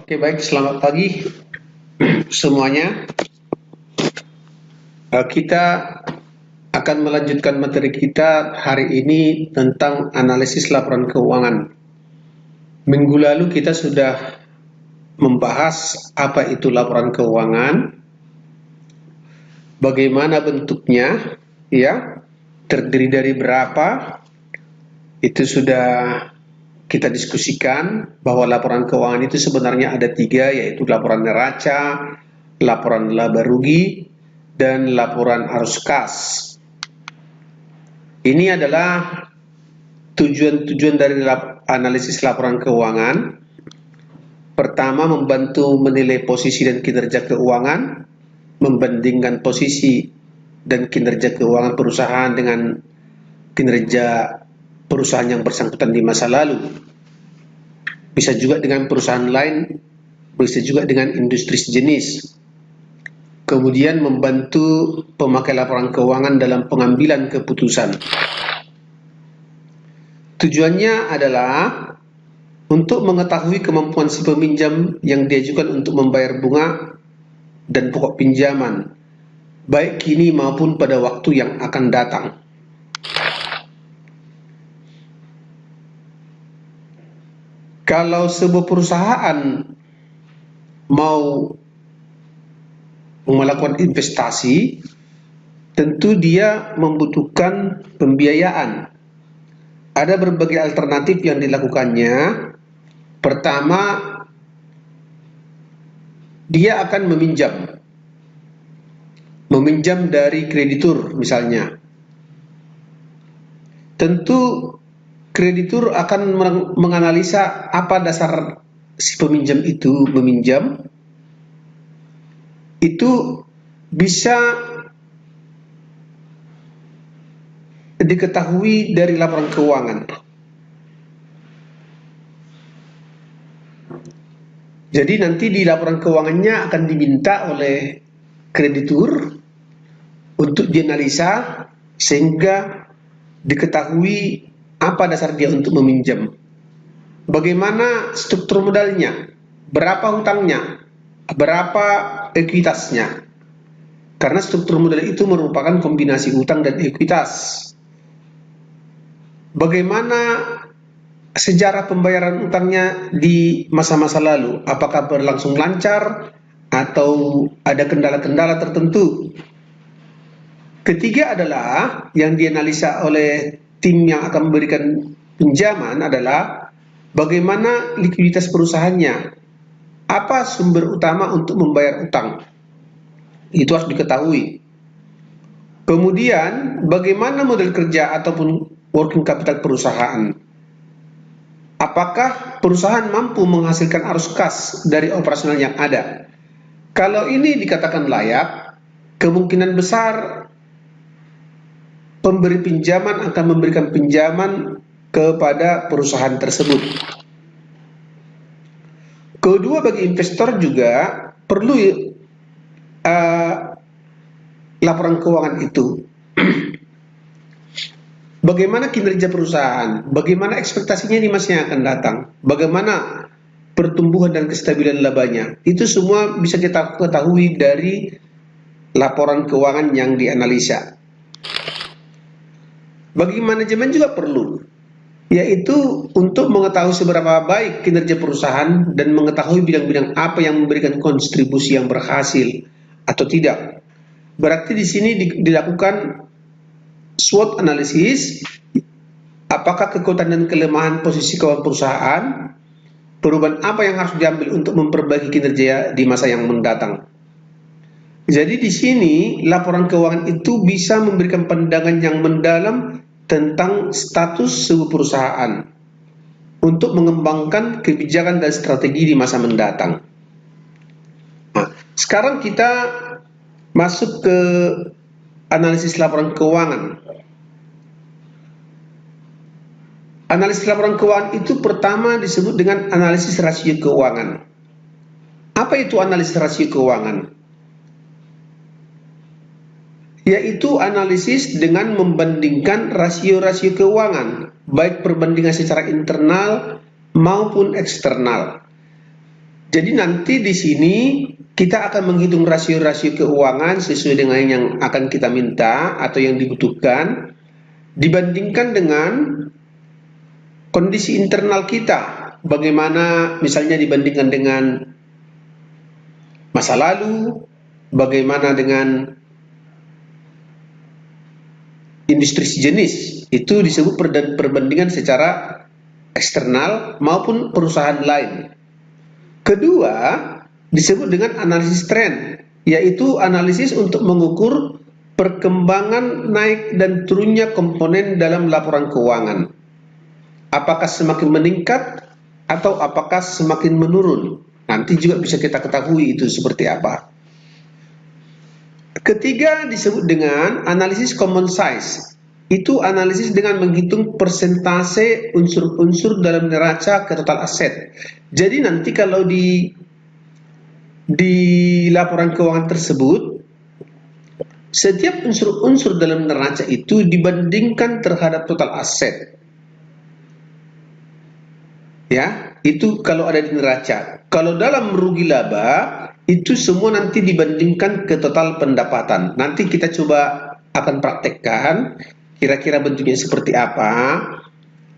Oke, baik. Selamat pagi semuanya. Kita akan melanjutkan materi kita hari ini tentang analisis laporan keuangan. Minggu lalu kita sudah membahas apa itu laporan keuangan, bagaimana bentuknya, ya, terdiri dari berapa. Itu sudah kita diskusikan bahwa laporan keuangan itu sebenarnya ada 3, yaitu laporan neraca, laporan laba rugi, dan laporan arus kas. Ini adalah tujuan-tujuan dari analisis laporan keuangan. Pertama, membantu menilai posisi dan kinerja keuangan, membandingkan posisi dan kinerja keuangan perusahaan dengan kinerja perusahaan yang bersangkutan di masa lalu. Bisa juga dengan perusahaan lain, bisa juga dengan industri sejenis. Kemudian membantu pemakai laporan keuangan dalam pengambilan keputusan. Tujuannya adalah untuk mengetahui kemampuan si peminjam yang diajukan untuk membayar bunga dan pokok pinjaman, baik kini maupun pada waktu yang akan datang. Kalau sebuah perusahaan mau melakukan investasi, tentu dia membutuhkan pembiayaan. Ada berbagai alternatif yang dilakukannya. Pertama, dia akan meminjam dari kreditur misalnya. Tentu kreditur akan menganalisa apa dasar si peminjam itu meminjam. Itu bisa diketahui dari laporan keuangan. Jadi nanti di laporan keuangannya akan diminta oleh kreditur untuk dianalisa sehingga diketahui apa dasar dia untuk meminjam. Bagaimana struktur modalnya, berapa hutangnya, berapa ekuitasnya. Karena struktur modal itu merupakan kombinasi hutang dan ekuitas. Bagaimana sejarah pembayaran utangnya di masa-masa lalu? Apakah berlangsung lancar atau ada kendala-kendala tertentu? Ketiga adalah yang dianalisa oleh tim yang akan memberikan pinjaman adalah bagaimana likuiditas perusahaannya. Apa sumber utama untuk membayar utang? Itu harus diketahui. Kemudian, bagaimana model kerja ataupun working capital perusahaan? Apakah perusahaan mampu menghasilkan arus kas dari operasional yang ada? Kalau ini dikatakan layak, kemungkinan besar pemberi pinjaman akan memberikan pinjaman kepada perusahaan tersebut. Kedua, bagi investor juga perlu laporan keuangan itu. Bagaimana kinerja perusahaan, bagaimana ekspektasinya di masa yang akan datang, bagaimana pertumbuhan dan kestabilan labanya. Itu semua bisa kita ketahui dari laporan keuangan yang dianalisa. Bagi manajemen juga perlu, yaitu untuk mengetahui seberapa baik kinerja perusahaan dan mengetahui bidang-bidang apa yang memberikan kontribusi yang berhasil atau tidak. Berarti di sini dilakukan SWOT analisis, apakah kekuatan dan kelemahan posisi keuangan perusahaan, perubahan apa yang harus diambil untuk memperbaiki kinerja di masa yang mendatang. Jadi di sini laporan keuangan itu bisa memberikan pandangan yang mendalam tentang status sebuah perusahaan untuk mengembangkan kebijakan dan strategi di masa mendatang. Nah, sekarang kita masuk ke analisis laporan keuangan. Analisis laporan keuangan itu pertama disebut dengan analisis rasio keuangan. Apa itu analisis rasio keuangan? Yaitu analisis dengan membandingkan rasio-rasio keuangan, baik perbandingan secara internal maupun eksternal. Jadi nanti di sini kita akan menghitung rasio-rasio keuangan sesuai dengan yang akan kita minta atau yang dibutuhkan, dibandingkan dengan kondisi internal kita. Bagaimana misalnya dibandingkan dengan masa lalu, bagaimana dengan industri sejenis, itu disebut perbandingan secara eksternal maupun perusahaan lain. Kedua, disebut dengan analisis tren, yaitu analisis untuk mengukur perkembangan naik dan turunnya komponen dalam laporan keuangan. Apakah semakin meningkat atau apakah semakin menurun? Nanti juga bisa kita ketahui itu seperti apa. Ketiga, disebut dengan analisis common size. Itu analisis dengan menghitung persentase unsur-unsur dalam neraca ke total aset. Jadi nanti kalau di laporan keuangan tersebut, setiap unsur-unsur dalam neraca itu dibandingkan terhadap total aset. Ya, itu kalau ada di neraca. Kalau dalam rugi laba, itu semua nanti dibandingkan ke total pendapatan. Nanti kita coba akan praktekkan kira-kira bentuknya seperti apa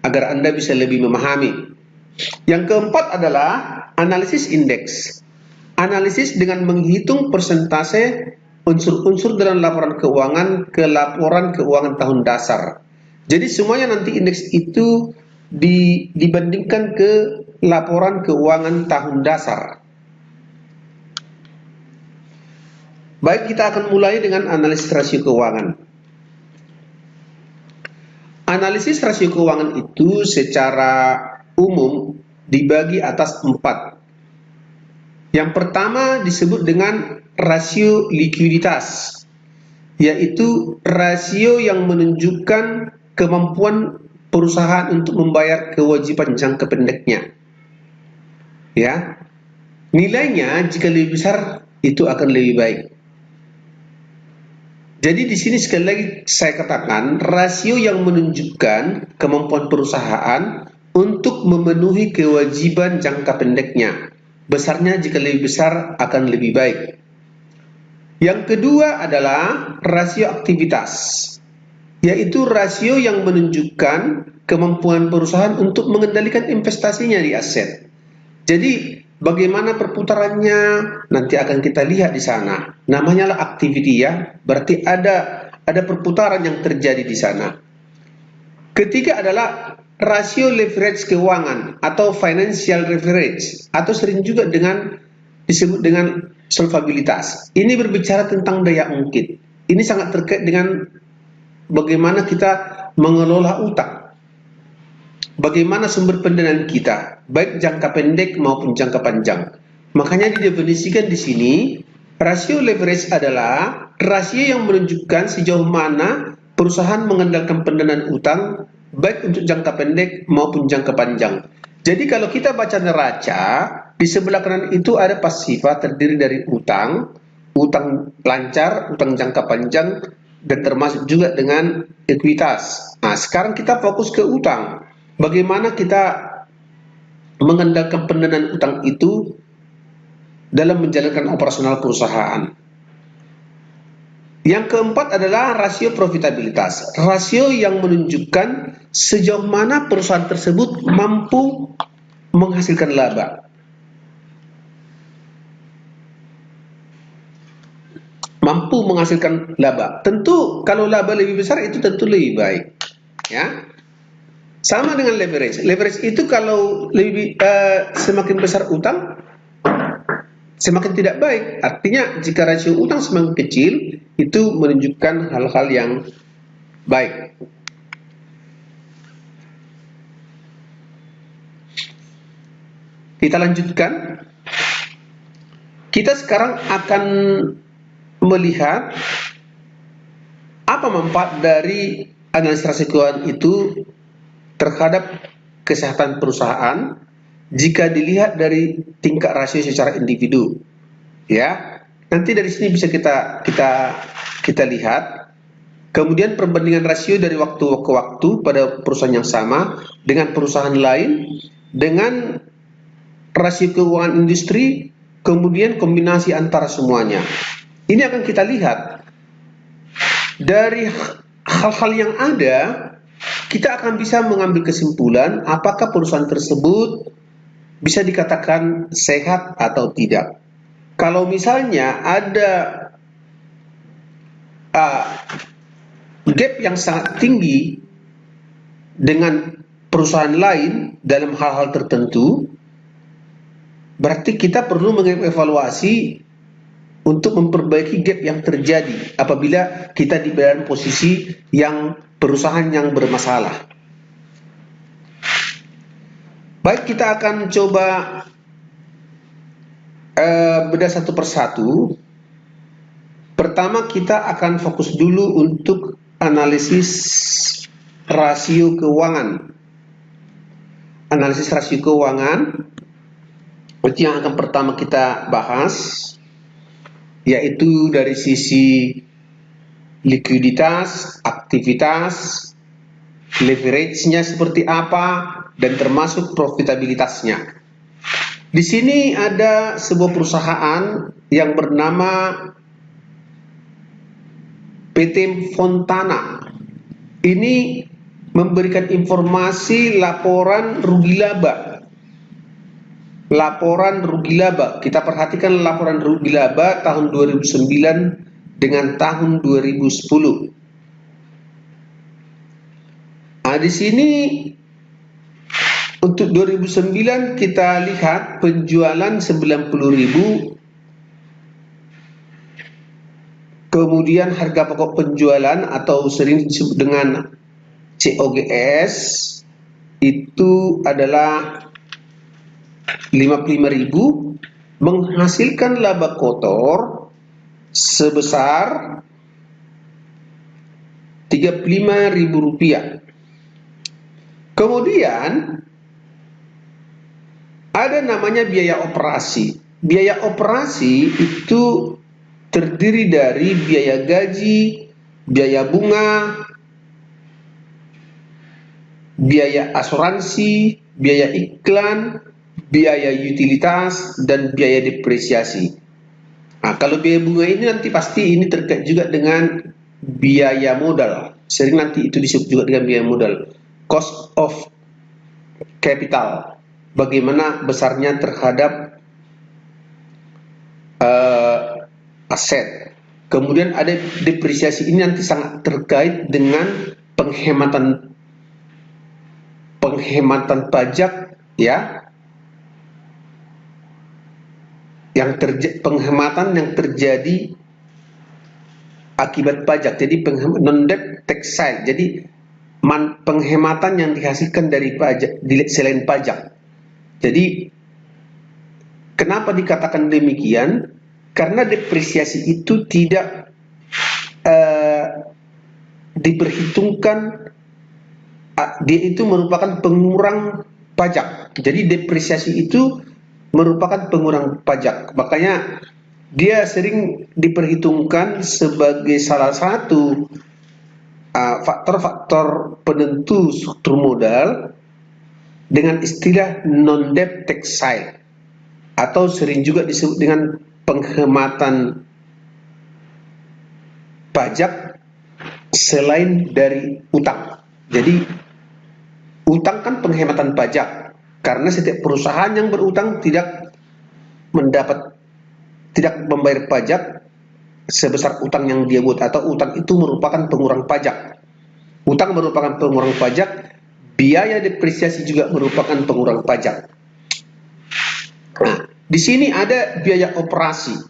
agar Anda bisa lebih memahami. Yang keempat adalah analisis indeks. Analisis dengan menghitung persentase unsur-unsur dalam laporan keuangan ke laporan keuangan tahun dasar. Jadi semuanya nanti indeks itu dibandingkan ke laporan keuangan tahun dasar. Baik, kita akan mulai dengan analisis rasio keuangan. Analisis rasio keuangan itu secara umum dibagi atas 4. Yang pertama disebut dengan rasio likuiditas, yaitu rasio yang menunjukkan kemampuan perusahaan untuk membayar kewajiban jangka pendeknya. Ya, nilainya jika lebih besar itu akan lebih baik. Jadi di sini sekali lagi saya katakan rasio yang menunjukkan kemampuan perusahaan untuk memenuhi kewajiban jangka pendeknya. Besarnya jika lebih besar akan lebih baik. Yang kedua adalah rasio aktivitas, yaitu rasio yang menunjukkan kemampuan perusahaan untuk mengendalikan investasinya di aset. Jadi bagaimana perputarannya nanti akan kita lihat di sana. Namanya lah activity ya, berarti ada perputaran yang terjadi di sana. Ketiga adalah rasio leverage keuangan atau financial leverage, atau sering juga disebut dengan solvabilitas. Ini berbicara tentang daya ungkit. Ini sangat terkait dengan bagaimana kita mengelola utang. Bagaimana sumber pendanaan kita, baik jangka pendek maupun jangka panjang. Makanya didefinisikan di sini, rasio leverage adalah rasio yang menunjukkan sejauh mana perusahaan mengandalkan pendanaan utang, baik untuk jangka pendek maupun jangka panjang. Jadi kalau kita baca neraca, di sebelah kanan itu ada pasifa terdiri dari utang lancar, utang jangka panjang, dan termasuk juga dengan ekuitas. Nah, sekarang kita fokus ke utang. Bagaimana kita mengandalkan pendanaan utang itu dalam menjalankan operasional perusahaan. Yang keempat adalah rasio profitabilitas, rasio yang menunjukkan sejauh mana perusahaan tersebut mampu menghasilkan laba. Mampu menghasilkan laba. Tentu kalau laba lebih besar itu tentu lebih baik. Ya. Sama dengan leverage. Leverage itu kalau semakin besar utang, semakin tidak baik. Artinya jika rasio utang semakin kecil, itu menunjukkan hal-hal yang baik. Kita lanjutkan. Kita sekarang akan melihat apa manfaat dari analisis rasio keuangan itu terhadap kesehatan perusahaan jika dilihat dari tingkat rasio secara individu. Ya, nanti dari sini bisa kita lihat. Kemudian perbandingan rasio dari waktu ke waktu pada perusahaan yang sama dengan perusahaan lain dengan rasio keuangan industri, kemudian kombinasi antara semuanya. Ini akan kita lihat dari hal-hal yang ada, kita akan bisa mengambil kesimpulan apakah perusahaan tersebut bisa dikatakan sehat atau tidak. Kalau misalnya ada gap yang sangat tinggi dengan perusahaan lain dalam hal-hal tertentu, berarti kita perlu mengevaluasi untuk memperbaiki gap yang terjadi apabila kita di dalam posisi yang perusahaan yang bermasalah. Baik, kita akan coba bedah satu persatu. Pertama, kita akan fokus dulu untuk analisis rasio keuangan. Analisis rasio keuangan itu yang akan pertama kita bahas, yaitu dari sisi likuiditas, aktivitas, leverage-nya seperti apa, dan termasuk profitabilitasnya. Di sini ada sebuah perusahaan yang bernama PT Fontana. Ini memberikan informasi laporan rugi laba. Laporan rugi laba. Kita perhatikan laporan rugi laba tahun 2009 dengan tahun 2010. Nah, di sini untuk 2009 kita lihat penjualan 90.000, kemudian harga pokok penjualan atau sering disebut dengan COGS itu adalah 55.000, menghasilkan laba kotor sebesar Rp35.000. Kemudian ada namanya biaya operasi. Biaya operasi itu terdiri dari biaya gaji, biaya bunga, biaya asuransi, biaya iklan, biaya utilitas, dan biaya depresiasi. Nah, kalau biaya bunga ini nanti pasti ini terkait juga dengan biaya modal. Sering nanti itu disebut juga dengan biaya modal. Cost of capital. Bagaimana besarnya terhadap aset. Kemudian ada depresiasi, ini nanti sangat terkait dengan penghematan pajak, ya, penghematan yang terjadi akibat pajak. Jadi non-debt tax side. Jadi penghematan yang dihasilkan dari pajak selain pajak. Jadi kenapa dikatakan demikian? Karena depresiasi itu tidak diperhitungkan, dia itu merupakan pengurang pajak. Jadi depresiasi itu merupakan pengurang pajak. Makanya dia sering diperhitungkan sebagai salah satu faktor-faktor penentu struktur modal dengan istilah non-debt tax side, atau sering juga disebut dengan penghematan pajak selain dari utang. Jadi utang kan penghematan pajak, karena setiap perusahaan yang berutang tidak membayar pajak sebesar utang yang dia buat, atau utang itu merupakan pengurang pajak. Utang merupakan pengurang pajak, biaya depresiasi juga merupakan pengurang pajak. Nah, di sini ada biaya operasi.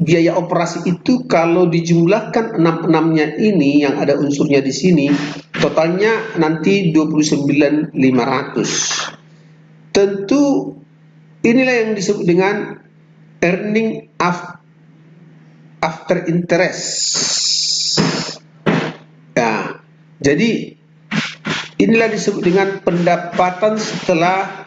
Biaya operasi itu kalau dijumlahkan 6-6-nya ini yang ada unsurnya di sini, totalnya nanti 29.500. Tentu inilah yang disebut dengan earning after interest. Nah, jadi inilah disebut dengan pendapatan setelah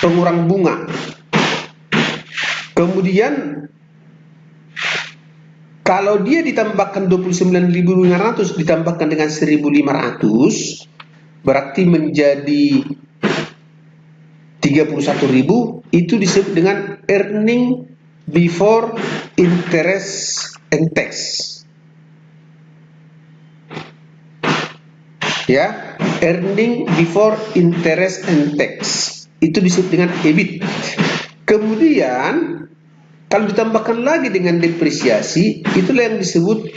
pengurang bunga. Kemudian Kalau dia ditambahkan 29.500 ditambahkan dengan 1.500 berarti menjadi 31.000, itu disebut dengan earning before interest and tax. Ya, earning before interest and tax itu disebut dengan EBIT. Kemudian kalau ditambahkan lagi dengan depresiasi, itulah yang disebut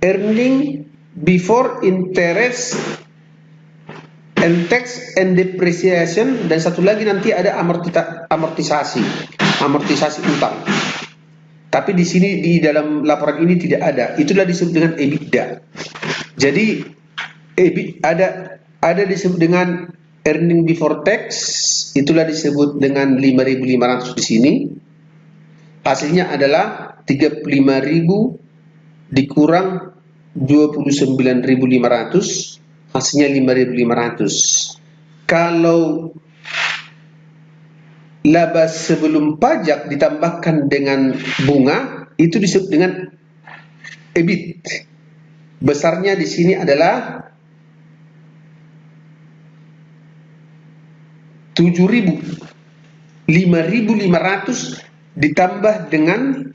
earning before interest and tax and depreciation, dan satu lagi nanti ada amortisasi utang. Tapi di sini di dalam laporan ini tidak ada. Itulah disebut dengan EBITDA. Jadi ada disebut dengan earning before tax, itulah disebut dengan 5.500 di sini. Hasilnya adalah 35.000 dikurang 29.500, hasilnya 5.500. Kalau laba sebelum pajak ditambahkan dengan bunga, itu disebut dengan EBIT. Besarnya di sini adalah 7.000. 5.500 ditambah dengan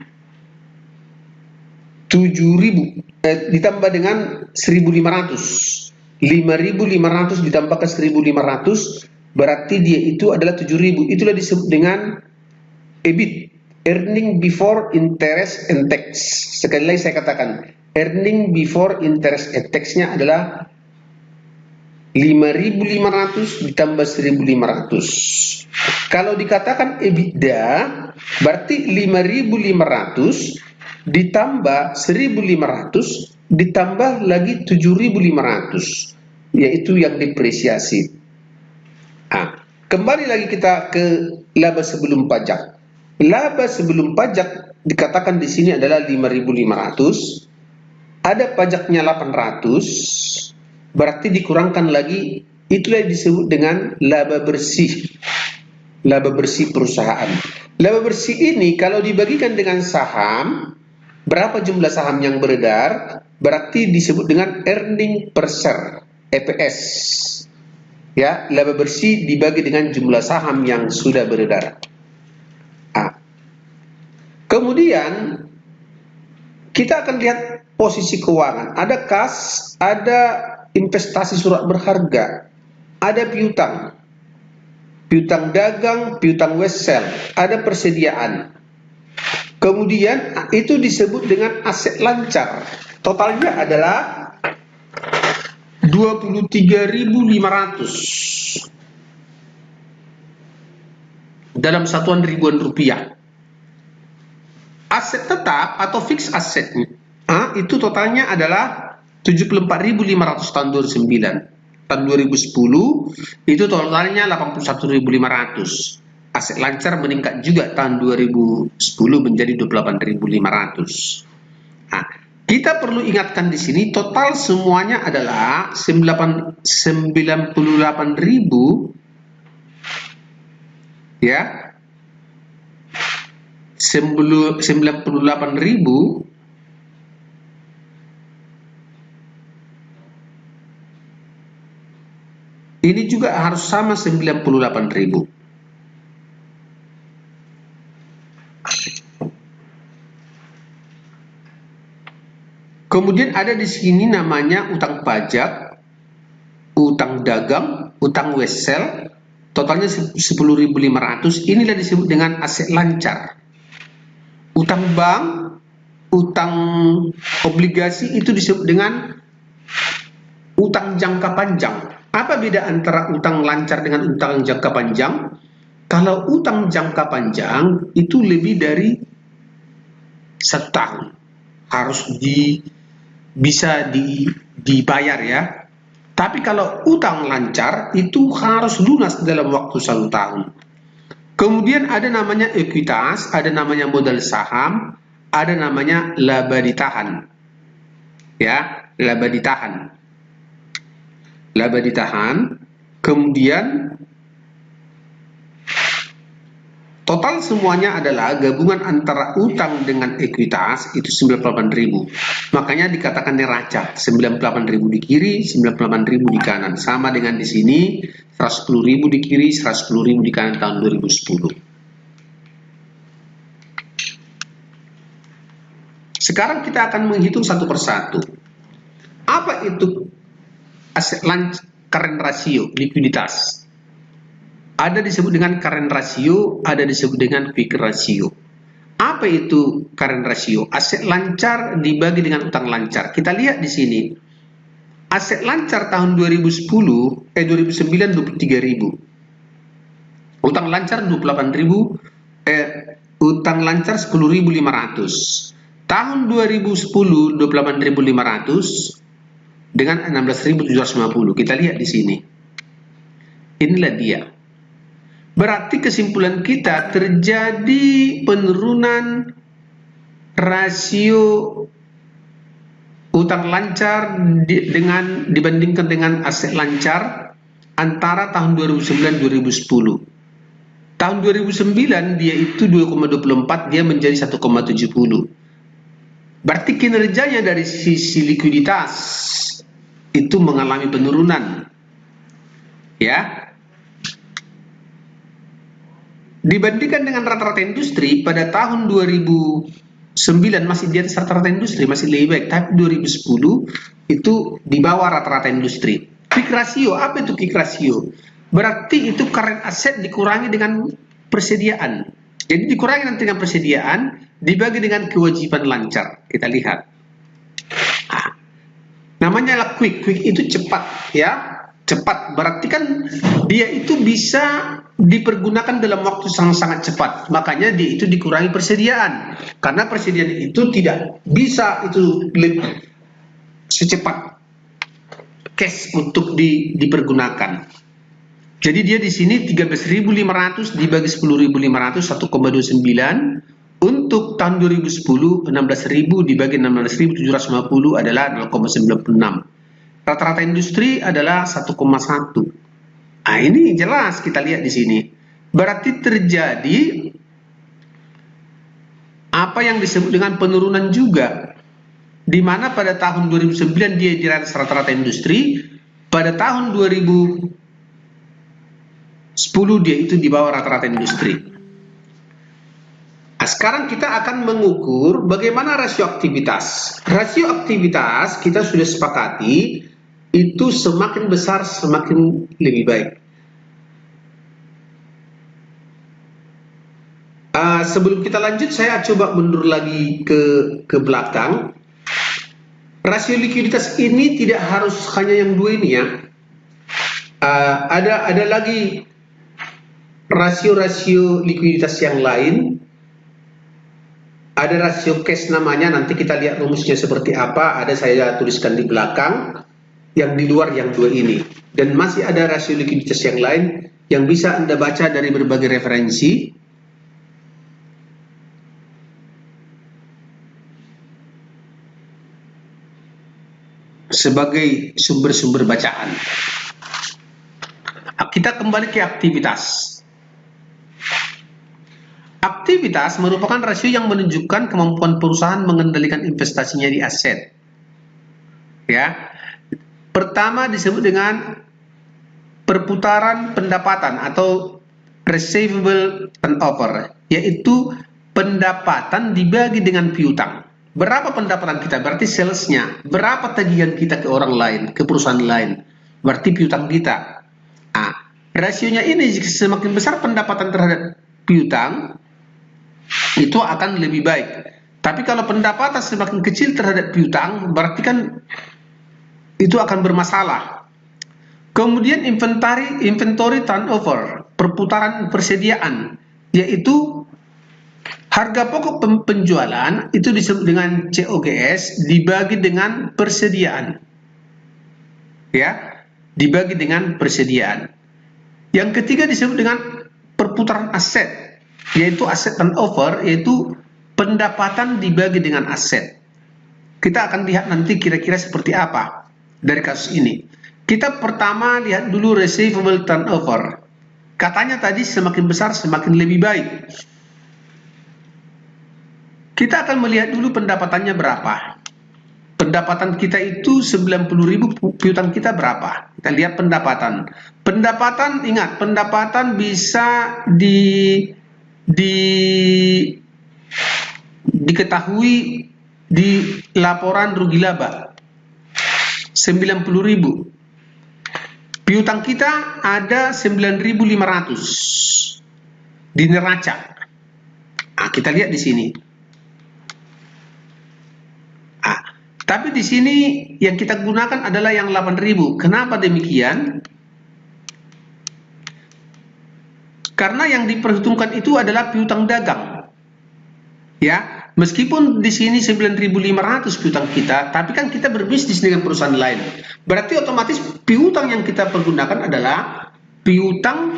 7.000 ditambah dengan 1.500. 5.500 ditambah ke 1.500 berarti dia itu adalah 7.000. Itulah disebut dengan EBIT, earning before interest and tax. Sekali lagi saya katakan, earning before interest and tax-nya adalah 5.500 ditambah 1.500. Kalau dikatakan EBITDA, berarti 5.500 ditambah 1.500 ditambah lagi 7.500, yaitu yang depresiasi. Kembali lagi kita ke laba sebelum pajak. Laba sebelum pajak dikatakan di sini adalah 5.500, ada pajaknya 800. Berarti dikurangkan lagi, itulah disebut dengan laba bersih. Laba bersih perusahaan. Laba bersih ini kalau dibagikan dengan saham, berapa jumlah saham yang beredar, berarti disebut dengan earning per share, EPS. Ya, laba bersih dibagi dengan jumlah saham yang sudah beredar. Kemudian kita akan lihat posisi keuangan. Ada kas, ada investasi surat berharga, ada piutang, piutang dagang, piutang wesel, ada persediaan. Kemudian itu disebut dengan aset lancar. Totalnya adalah 23.500 dalam satuan ribuan rupiah. Aset tetap atau fixed asset itu totalnya adalah 74.500 tahun 2009. Tahun 2010 itu totalnya 81.500. Aset lancar meningkat juga tahun 2010 menjadi 28.500. Kita perlu ingatkan di sini total semuanya adalah 98.000 ya. 98.000 ini juga harus sama 98.000. Kemudian ada di sini namanya utang pajak, utang dagang, utang wesel, totalnya 10.500. Inilah disebut dengan aset lancar. Utang bank, utang obligasi itu disebut dengan utang jangka panjang. Apa beda antara utang lancar dengan utang jangka panjang? Kalau utang jangka panjang itu lebih dari setahun, harus bisa dibayar ya. Tapi kalau utang lancar itu harus lunas dalam waktu 1 tahun. Kemudian ada namanya ekuitas, ada namanya modal saham, ada namanya laba ditahan. Ya, laba ditahan. Laba ditahan. Kemudian Total semuanya adalah gabungan antara utang dengan ekuitas itu 98.000. Makanya dikatakan neraca, 98.000 di kiri, 98.000 di kanan. Sama dengan di sini, 110.000 di kiri, 110.000 di kanan tahun 2010. Sekarang kita akan menghitung satu persatu. Apa itu aset current ratio, likuiditas? Ada disebut dengan current ratio, ada disebut dengan quick ratio. Apa itu current ratio? Aset lancar dibagi dengan utang lancar. Kita lihat di sini. Aset lancar tahun 2009 23.000. Utang lancar 28.000, utang lancar 10.500. Tahun 2010 28.500 dengan 16.750. Kita lihat di sini. Inilah dia. Berarti kesimpulan kita terjadi penurunan rasio utang lancar dibandingkan dengan aset lancar antara tahun 2009-2010. Tahun 2009 dia itu 2,24, dia menjadi 1,70. Berarti kinerjanya dari sisi likuiditas itu mengalami penurunan. Ya. Dibandingkan dengan rata-rata industri pada tahun 2009 masih di atas rata-rata industri, masih lebih baik. Tapi 2010 itu di bawah rata-rata industri. Quick ratio, apa itu quick ratio? Berarti itu current asset dikurangi dengan persediaan. Jadi dikurangi nanti dengan persediaan, dibagi dengan kewajiban lancar. Kita lihat. Nah, namanya quick. Quick itu cepat, ya. Cepat. Berarti kan dia itu bisa dipergunakan dalam waktu sangat cepat. Makanya dia itu dikurangi persediaan. Karena persediaan itu tidak bisa itu secepat cash untuk dipergunakan. Jadi dia di sini 13.500 dibagi 10.500 1,29. Untuk tahun 2010 16.000 dibagi 16.750 adalah 0,96. Rata-rata industri adalah 1,1. Nah, ini jelas kita lihat di sini. Berarti terjadi apa yang disebut dengan penurunan juga. Di mana pada tahun 2009 dia di atas rata-rata industri, pada tahun 2010 dia itu di bawah rata-rata industri. Nah, sekarang kita akan mengukur bagaimana rasio aktivitas. Rasio aktivitas kita sudah sepakati itu semakin besar semakin lebih baik. Sebelum kita lanjut, saya coba mundur lagi ke belakang. Rasio likuiditas ini tidak harus hanya yang dua ini, ya. Ada lagi rasio-rasio likuiditas yang lain. Ada rasio cash namanya, nanti kita lihat rumusnya seperti apa. Ada saya tuliskan di belakang. Yang di luar yang dua ini, dan masih ada rasio likuiditas yang lain yang bisa Anda baca dari berbagai referensi. Sebagai sumber-sumber bacaan. Kita kembali ke aktivitas. Aktivitas merupakan rasio yang menunjukkan kemampuan perusahaan mengendalikan investasinya di aset. Ya. Pertama disebut dengan perputaran pendapatan atau receivable turnover, yaitu pendapatan dibagi dengan piutang. Berapa pendapatan kita? Berarti salesnya. Berapa tagihan kita ke orang lain, ke perusahaan lain? Berarti piutang kita. Nah, rasionya ini jika semakin besar pendapatan terhadap piutang, itu akan lebih baik. Tapi kalau pendapatan semakin kecil terhadap piutang, berarti kan itu akan bermasalah. Kemudian inventory turnover, perputaran persediaan, yaitu harga pokok penjualan itu disebut dengan COGS dibagi dengan persediaan. Ya, dibagi dengan persediaan. Yang ketiga disebut dengan perputaran aset, yaitu aset turnover, yaitu pendapatan dibagi dengan aset. Kita akan lihat nanti kira-kira seperti apa dari kasus ini. Kita pertama lihat dulu receivable turnover. Katanya tadi semakin besar semakin lebih baik. Kita akan melihat dulu pendapatannya berapa. Pendapatan kita itu 90.000, piutang kita berapa? Kita lihat pendapatan. Pendapatan, ingat, pendapatan bisa diketahui di laporan rugi laba. 90.000. Piutang kita ada 9.500 di neraca. Nah, kita lihat di sini. Tapi di sini yang kita gunakan adalah yang 8.000. Kenapa demikian? Karena yang diperhitungkan itu adalah piutang dagang. Ya, meskipun di sini 9.500 piutang kita, tapi kan kita berbisnis dengan perusahaan lain. Berarti otomatis piutang yang kita pergunakan adalah piutang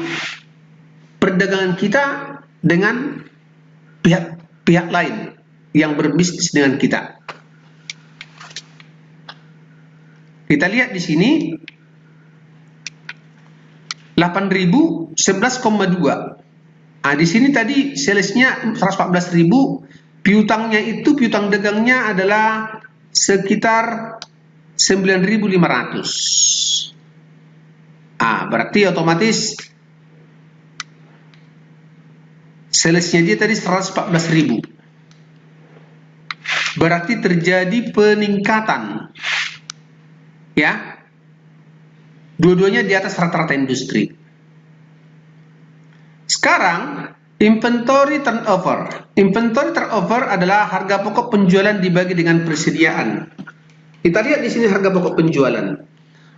perdagangan kita dengan pihak lain yang berbisnis dengan kita. Kita lihat di sini 8.000 11,2. Nah, di sini tadi salesnya 114.000, piutangnya itu piutang dagangnya adalah sekitar 9.500. Berarti otomatis salesnya dia tadi 114.000. Berarti terjadi peningkatan. Ya, dua-duanya di atas rata-rata industri. Sekarang inventory turnover. Inventory turnover adalah harga pokok penjualan dibagi dengan persediaan. Kita lihat di sini harga pokok penjualan.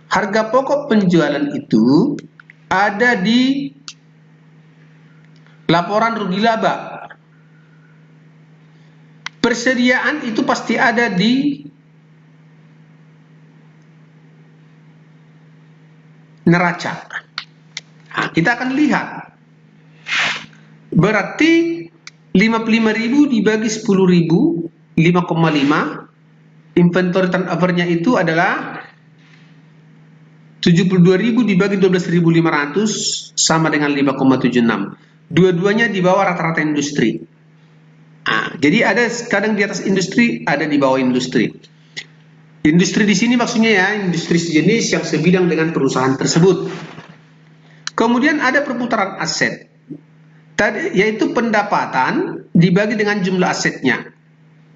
Harga pokok penjualan itu ada di laporan rugi laba. Persediaan itu pasti ada di neraca. Nah, kita akan lihat. Berarti 55.000 dibagi 10.000, 5,5. Inventory turnover-nya itu adalah 72.000 dibagi 12.500 sama dengan 5,76. Dua-duanya di bawah rata-rata industri. Jadi ada kadang di atas industri, ada di bawah industri. Industri di sini maksudnya ya, industri sejenis yang sebidang dengan perusahaan tersebut. Kemudian ada perputaran aset, yaitu pendapatan dibagi dengan jumlah asetnya.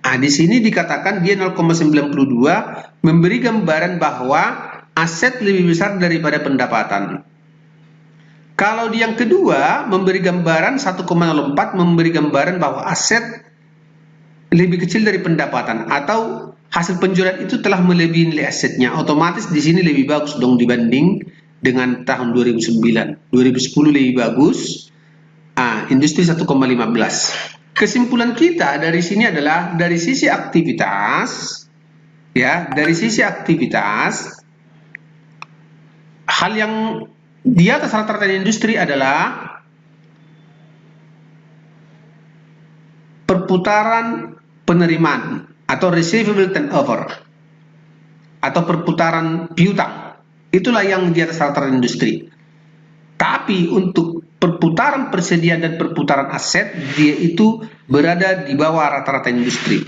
Di sini dikatakan dia 0,92, memberi gambaran bahwa aset lebih besar daripada pendapatan. Kalau di yang kedua memberi gambaran 1,04, memberi gambaran bahwa aset lebih kecil dari pendapatan, atau hasil penjualan itu telah melebihi nilai asetnya. Otomatis di sini lebih bagus dong dibanding dengan tahun 2009. 2010 lebih bagus. Industri 1,15. Kesimpulan kita dari sini adalah dari sisi aktivitas, ya, dari sisi aktivitas, hal yang di atas rata-rata industri adalah perputaran penerimaan atau receivable turnover atau perputaran piutang. Itulah yang di atas rata-rata industri. Tapi untuk perputaran persediaan dan perputaran aset, dia itu berada di bawah rata-rata industri.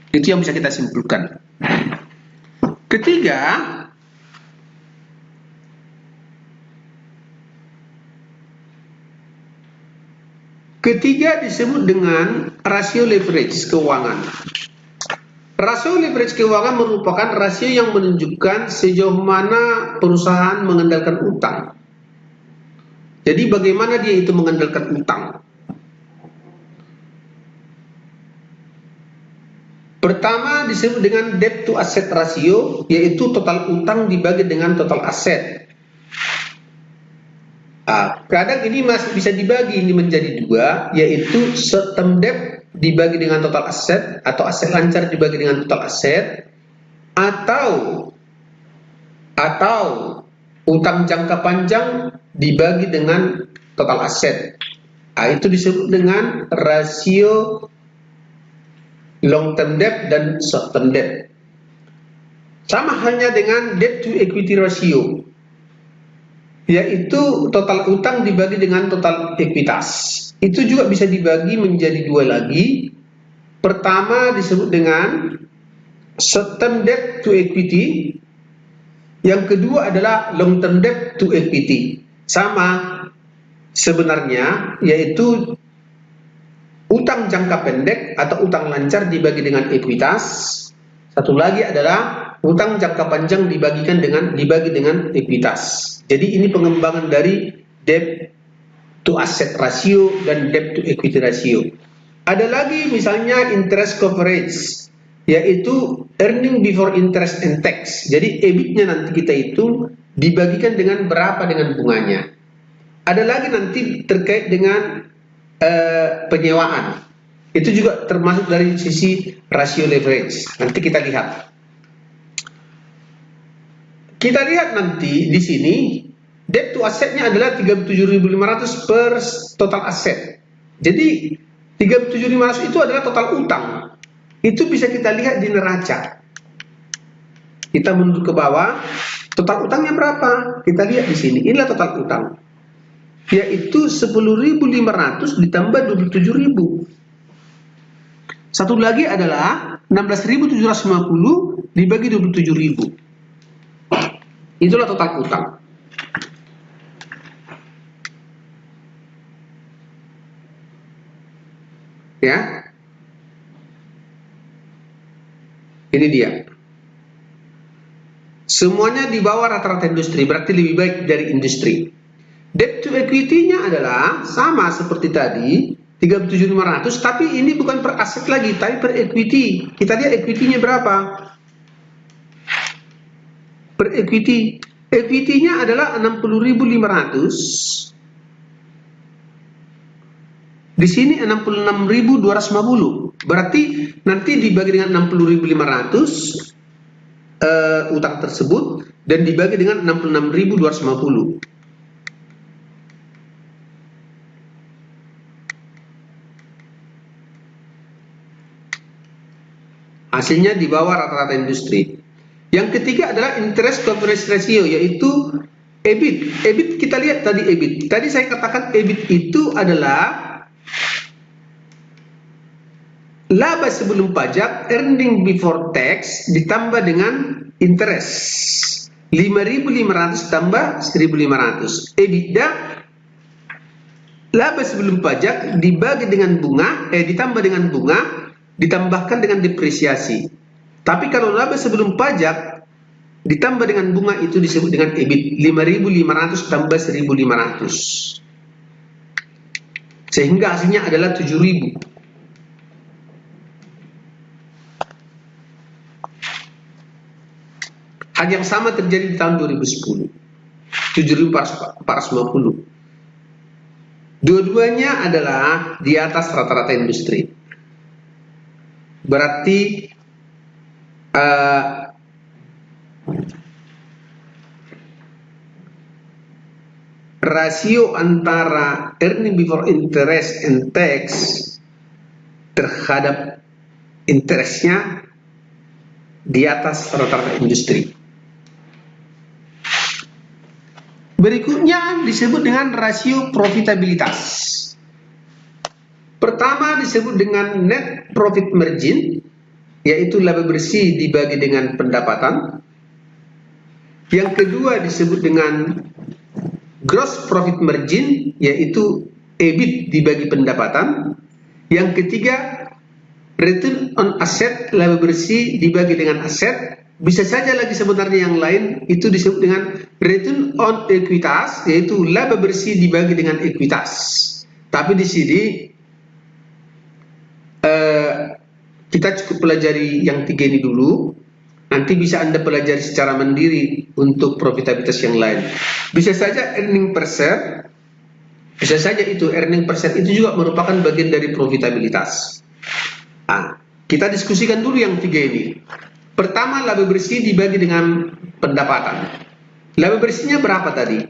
Itu yang bisa kita simpulkan. Ketiga disebut dengan rasio leverage keuangan. Rasio leverage keuangan merupakan rasio yang menunjukkan sejauh mana perusahaan mengandalkan utang. Jadi bagaimana dia itu mengandalkan utang? Pertama disebut dengan debt to asset ratio, yaitu total utang dibagi dengan total aset. Kadang ini masih bisa dibagi ini menjadi dua, yaitu short term debt dibagi dengan total aset, atau aset lancar dibagi dengan total aset, atau utang jangka panjang dibagi dengan total aset. Itu disebut dengan rasio long term debt dan short term debt. Sama halnya dengan debt to equity ratio. yaitu total utang dibagi dengan total ekuitas. Itu juga bisa dibagi menjadi dua lagi. Pertama disebut dengan short term debt to equity, yang kedua adalah long term debt to equity. Sama sebenarnya, yaitu utang jangka pendek atau utang lancar dibagi dengan ekuitas. Satu lagi adalah utang jangka panjang dibagi dengan ekuitas. Jadi ini pengembangan dari debt to asset ratio dan debt to equity ratio. Ada lagi misalnya interest coverage, yaitu earning before interest and tax. Jadi EBIT-nya nanti kita hitung dibagikan dengan berapa dengan bunganya. Ada lagi nanti terkait dengan penyewaan. Itu juga termasuk dari sisi rasio leverage. Nanti kita lihat. Kita lihat nanti di sini debt to assetnya adalah 37.500 per total aset. Jadi 37.500 itu adalah total utang. Itu bisa kita lihat di neraca. Kita mundur ke bawah, total utangnya berapa? Kita lihat di sini. Inilah total utang. Yaitu 10.500 ditambah 27.000. Satu lagi adalah 16.750 dibagi 27.000. Itulah total utang. Ya. Ini dia. Semuanya di bawah rata-rata industri, berarti lebih baik dari industri. Debt to equity-nya adalah sama seperti tadi, 37.500, tapi ini bukan per aset lagi, tapi per equity. Kita lihat equity-nya berapa? Per equity. Equity-nya adalah 60.500. Di sini 66.250. Berarti nanti dibagi dengan 60.500 utang tersebut dan dibagi dengan 66.250. Hasilnya di bawah rata-rata industri. Yang ketiga adalah interest coverage ratio, yaitu EBIT. EBIT kita lihat tadi EBIT. Tadi saya katakan EBIT itu adalah laba sebelum pajak, earning before tax ditambah dengan interest. 5.500 tambah 1.500. EBITDA laba sebelum pajak dibagi dengan bunga, ditambah dengan bunga, ditambahkan dengan depresiasi. Tapi kalau laba sebelum pajak ditambah dengan bunga itu disebut dengan EBIT. 5.500 tambah 1.500. Sehingga hasilnya adalah 7.000. Hal yang sama terjadi di tahun 2010. 7.450. Dua-duanya adalah di atas rata-rata industri. Berarti rasio antara earning before interest and tax terhadap interestnya di atas rata-rata industri. Berikutnya disebut dengan rasio profitabilitas. Pertama disebut dengan net profit margin, yaitu laba bersih dibagi dengan pendapatan. Yang kedua disebut dengan gross profit margin, yaitu EBIT dibagi pendapatan. Yang ketiga, return on asset, laba bersih dibagi dengan aset. Bisa saja lagi sebenarnya yang lain, itu disebut dengan return on equitas, yaitu laba bersih dibagi dengan ekuitas. Tapi di sini kita cukup pelajari yang tiga ini dulu. Nanti bisa Anda pelajari secara mandiri untuk profitabilitas yang lain. Bisa saja earning per share, bisa saja itu earning per share itu juga merupakan bagian dari profitabilitas. Kita diskusikan dulu yang tiga ini. Pertama, laba bersih dibagi dengan pendapatan. Laba bersihnya berapa tadi?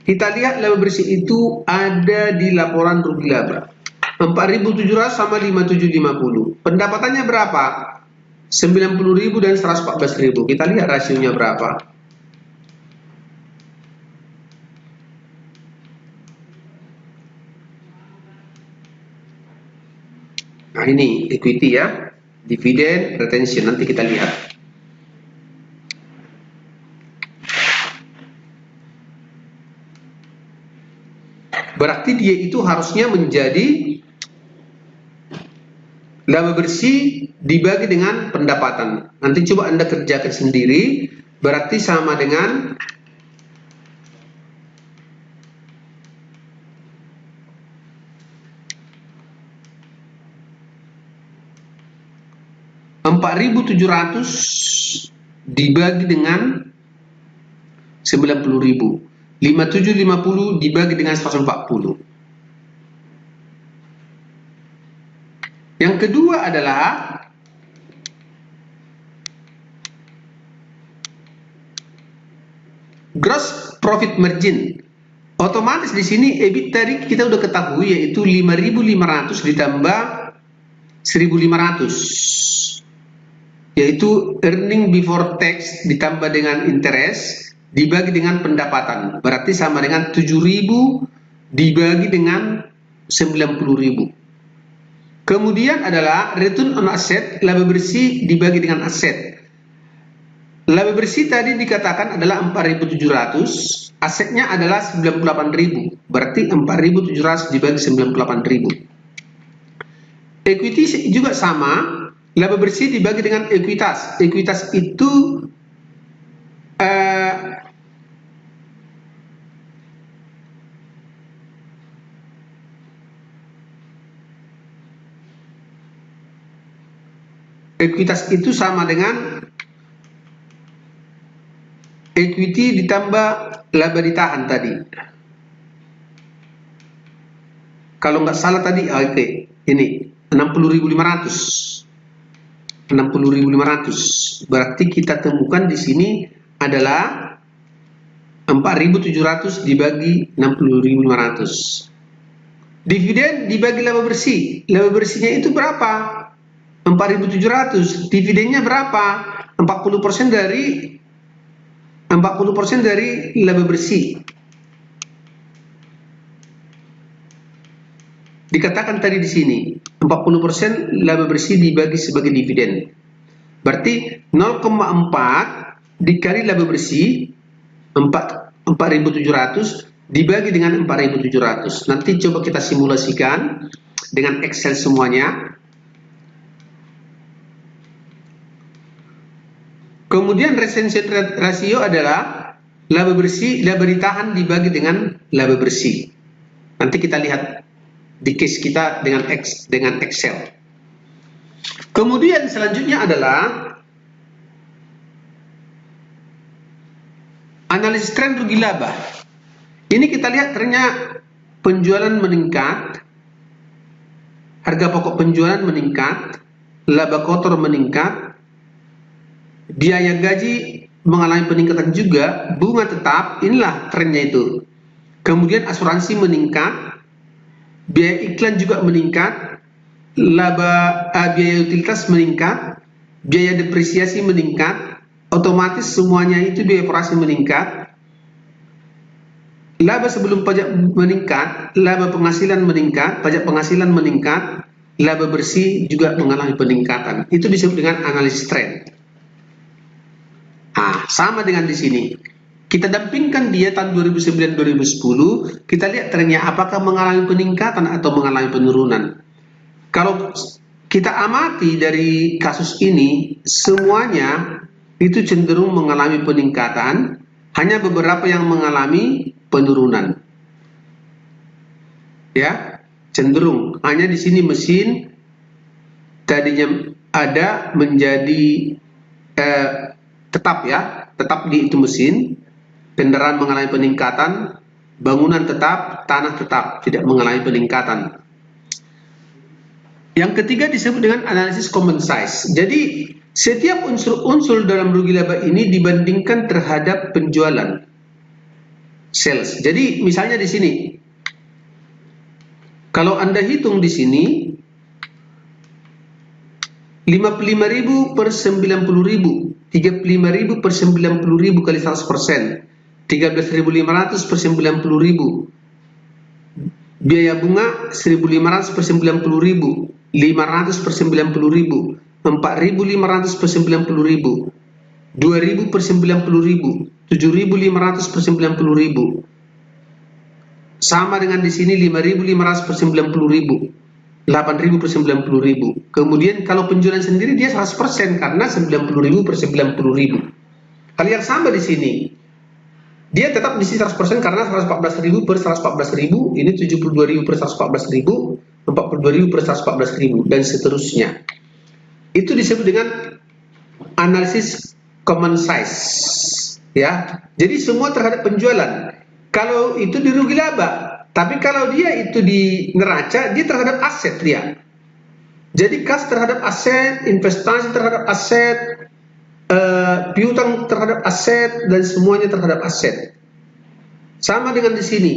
Kita lihat laba bersih itu ada di laporan rugi laba. 4.700 sama 5.750. Pendapatannya berapa? 90.000 dan 114.000. Kita lihat rasionya berapa. Nah, ini equity ya, dividen, retention, nanti kita lihat. Berarti dia itu harusnya menjadi laba bersih dibagi dengan pendapatan. Nanti coba Anda kerjakan sendiri, berarti sama dengan 4.700 dibagi dengan 90.000. 5750 dibagi dengan 140. Yang kedua adalah gross profit margin. Otomatis di sini EBIT tadi kita udah ketahui, yaitu 5.500 ditambah 1.500, yaitu earning before tax ditambah dengan interest dibagi dengan pendapatan, berarti sama dengan 7.000 dibagi dengan 90.000. Kemudian adalah return on asset, laba bersih dibagi dengan aset. Laba bersih tadi dikatakan adalah 4.700, asetnya adalah 98.000, berarti 4.700 dibagi 98.000. Equity juga sama, laba bersih dibagi dengan ekuitas. Ekuitas itu sama dengan equity ditambah laba ditahan tadi. Kalau nggak salah tadi, oke, ini 60.500. 60.500. Berarti kita temukan di sini adalah 4.700 dibagi 60.500. Dividen dibagi laba bersih. Laba bersihnya itu berapa? 4.700. Dividennya berapa? 40% dari laba bersih. Dikatakan tadi di sini 40% laba bersih dibagi sebagai dividen. Berarti 0,4 dikali laba bersih 4.700 dibagi dengan 4.700. Nanti coba kita simulasikan dengan Excel semuanya. Kemudian retention ratio adalah laba bersih, laba ditahan dibagi dengan laba bersih. Nanti kita lihat di case kita dengan Excel. Kemudian selanjutnya adalah analisis tren rugi laba. Ini kita lihat ternyata penjualan meningkat, harga pokok penjualan meningkat, laba kotor meningkat, biaya gaji mengalami peningkatan juga, bunga tetap, inilah trennya itu. Kemudian asuransi meningkat, biaya iklan juga meningkat, biaya utilitas meningkat, biaya depresiasi meningkat, otomatis semuanya itu biaya operasi meningkat, laba sebelum pajak meningkat, laba penghasilan meningkat, pajak penghasilan meningkat, laba bersih juga mengalami peningkatan. Itu disebut dengan analisis tren. Sama dengan di sini. Kita dampingkan dia tahun 2009-2010, kita lihat trennya apakah mengalami peningkatan atau mengalami penurunan. Kalau kita amati dari kasus ini, semuanya itu cenderung mengalami peningkatan, hanya beberapa yang mengalami penurunan. Ya, cenderung. Hanya di sini mesin tadinya ada menjadi tetap di itu mesin, kendaraan mengalami peningkatan, bangunan tetap, tanah tetap tidak mengalami peningkatan. Yang ketiga disebut dengan analisis common size. Jadi setiap unsur-unsur dalam rugi laba ini dibandingkan terhadap penjualan, sales. Jadi misalnya di sini, kalau Anda hitung di sini 55.000 per 90.000, 35.000 per 90.000 kali 100%, 13.500 per 90.000, biaya bunga 1.500 per 90.000, 500 per 90.000, 4.500 per 90.000, 2.000 per 90.000, 7.500 per 90.000. Sama dengan di sini 5.500 per 90.000, 8.000 per 90.000. Kemudian kalau penjualan sendiri dia 100% karena 90.000 per 90.000. Hal yang sama di sini. Dia tetap di sini 100% karena 114.000 per 114.000, ini 72.000 per 114.000, 42.000 per 114.000 dan seterusnya. Itu disebut dengan analisis common size, ya. Jadi semua terhadap penjualan. Kalau itu di rugi laba, tapi kalau dia itu di neraca, dia terhadap aset dia. Jadi kas terhadap aset, investasi terhadap aset, piutang terhadap aset, dan semuanya terhadap aset. Sama dengan di sini,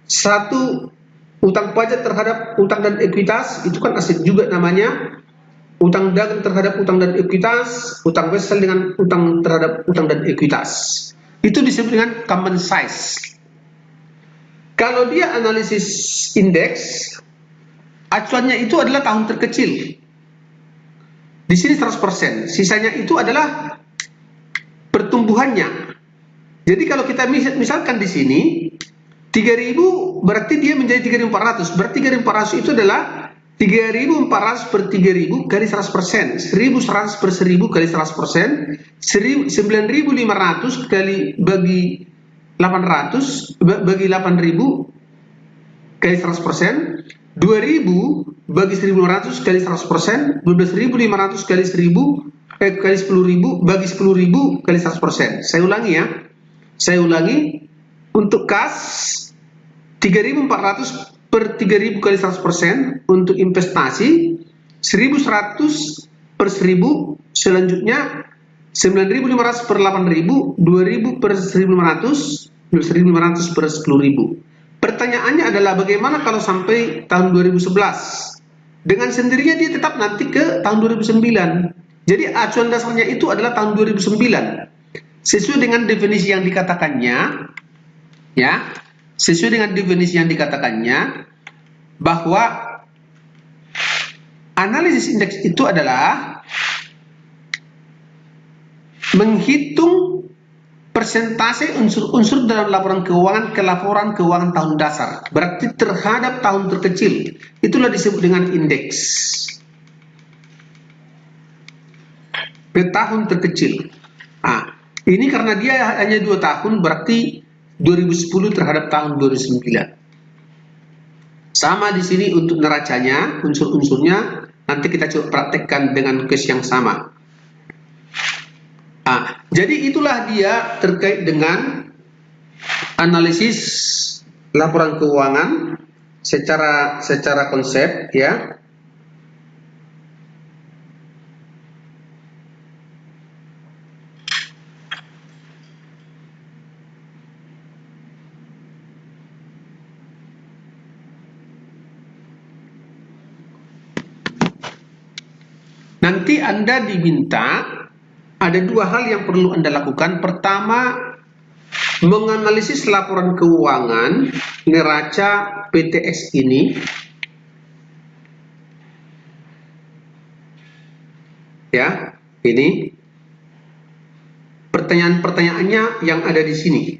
satu utang pajak terhadap utang dan ekuitas, itu kan aset juga namanya. Utang dagang terhadap utang dan ekuitas, utang wesel dengan utang terhadap utang dan ekuitas. Itu disebut dengan common size. Kalau dia analisis indeks, acuannya itu adalah tahun terkecil. Di sini 100%, sisanya itu adalah pertumbuhannya. Jadi kalau kita misalkan di sini 3.000 berarti dia menjadi 3.400. Berarti 3.400 itu adalah 3.400 per 3.000 kali 100%, 1.100 per 1.000 kali 100%, 9.500 kali bagi 800 bagi 8.000 kali 100%, 2.000 bagi 1.500 kali 100%, 12.500 kali 1.000 kali 10.000 bagi 10.000 kali 100%. Saya ulangi ya. Saya ulangi, untuk kas 3.400 per 3.000 kali 100%, untuk investasi 1.100 per 1.000, selanjutnya 9.500 per 8.000, 2.000 per 1.500, 1.500 per 10.000. Pertanyaannya adalah bagaimana kalau sampai tahun 2011? Dengan sendirinya dia tetap nanti ke tahun 2009. Jadi acuan dasarnya itu adalah tahun 2009. Sesuai dengan definisi yang dikatakannya, ya, sesuai dengan definisi yang dikatakannya, bahwa analisis indeks itu adalah menghitung persentase unsur-unsur dalam laporan keuangan ke laporan keuangan tahun dasar. Berarti terhadap tahun terkecil. Itulah disebut dengan indeks. Ke tahun terkecil. Ini karena dia hanya 2 tahun, berarti 2010 terhadap tahun 2009. Sama di sini untuk neracanya, unsur-unsurnya, nanti kita coba praktekkan dengan case yang sama. Jadi itulah dia terkait dengan analisis laporan keuangan secara konsep, ya. Nanti Anda diminta, ada 2 hal yang perlu Anda lakukan. Pertama, menganalisis laporan keuangan neraca PTX ini. Ya, ini pertanyaan-pertanyaannya yang ada di sini.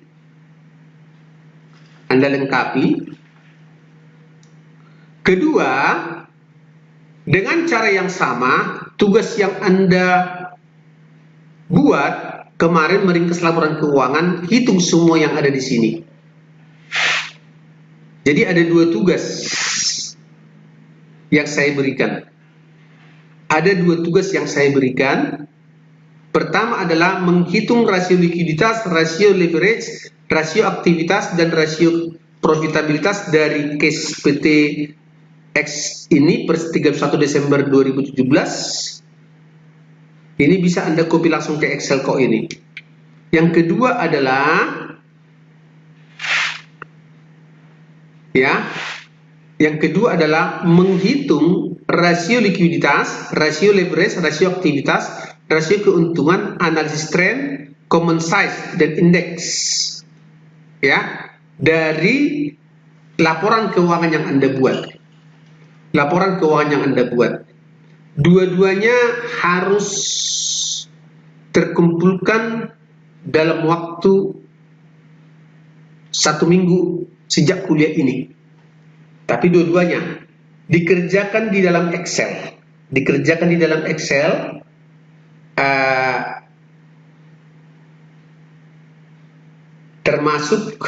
Anda lengkapi. Kedua, dengan cara yang sama, tugas yang Anda buat kemarin meringkas laporan keuangan, hitung semua yang ada di sini. Jadi ada 2 tugas yang saya berikan. Ada 2 tugas yang saya berikan. Pertama adalah menghitung rasio likuiditas, rasio leverage, rasio aktivitas, dan rasio profitabilitas dari case PT X ini per 31 Desember 2017. Ini bisa Anda copy langsung ke Excel kok ini. Yang kedua adalah, ya, yang kedua adalah menghitung rasio likuiditas, rasio leverage, rasio aktivitas, rasio keuntungan, analisis tren, common size, dan indeks, ya, dari laporan keuangan yang Anda buat. laporan keuangan yang Anda buat. Dua-duanya harus terkumpulkan dalam waktu 1 minggu sejak kuliah ini. Tapi dua-duanya dikerjakan di dalam Excel. Dikerjakan di dalam Excel, termasuk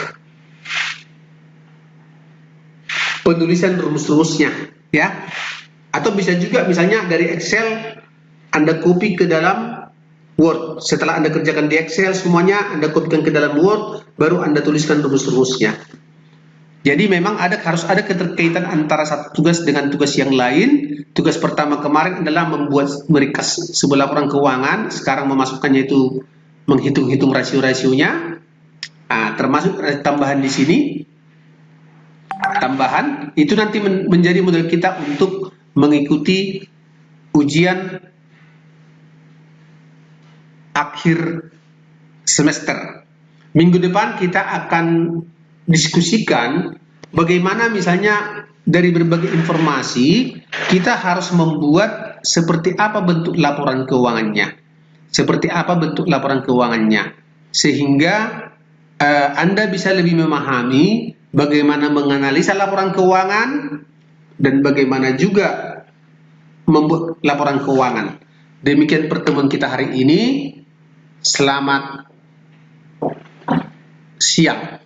penulisan rumus-rumusnya, ya. Atau bisa juga misalnya dari Excel Anda copy ke dalam Word. Setelah Anda kerjakan di Excel semuanya, Anda copykan ke dalam Word, baru Anda tuliskan rumus-rumusnya. Jadi memang harus ada keterkaitan antara satu tugas dengan tugas yang lain. Tugas pertama kemarin adalah meringkas sebuah laporan keuangan. Sekarang memasukkannya itu menghitung-hitung rasio-rasionya. Termasuk tambahan di sini. Tambahan itu nanti menjadi modal kita untuk mengikuti ujian akhir semester. Minggu depan kita akan diskusikan bagaimana misalnya dari berbagai informasi kita harus membuat seperti apa bentuk laporan keuangannya, sehingga Anda bisa lebih memahami bagaimana menganalisa laporan keuangan dan bagaimana juga membuat laporan keuangan. Demikian pertemuan kita hari ini. Selamat siang.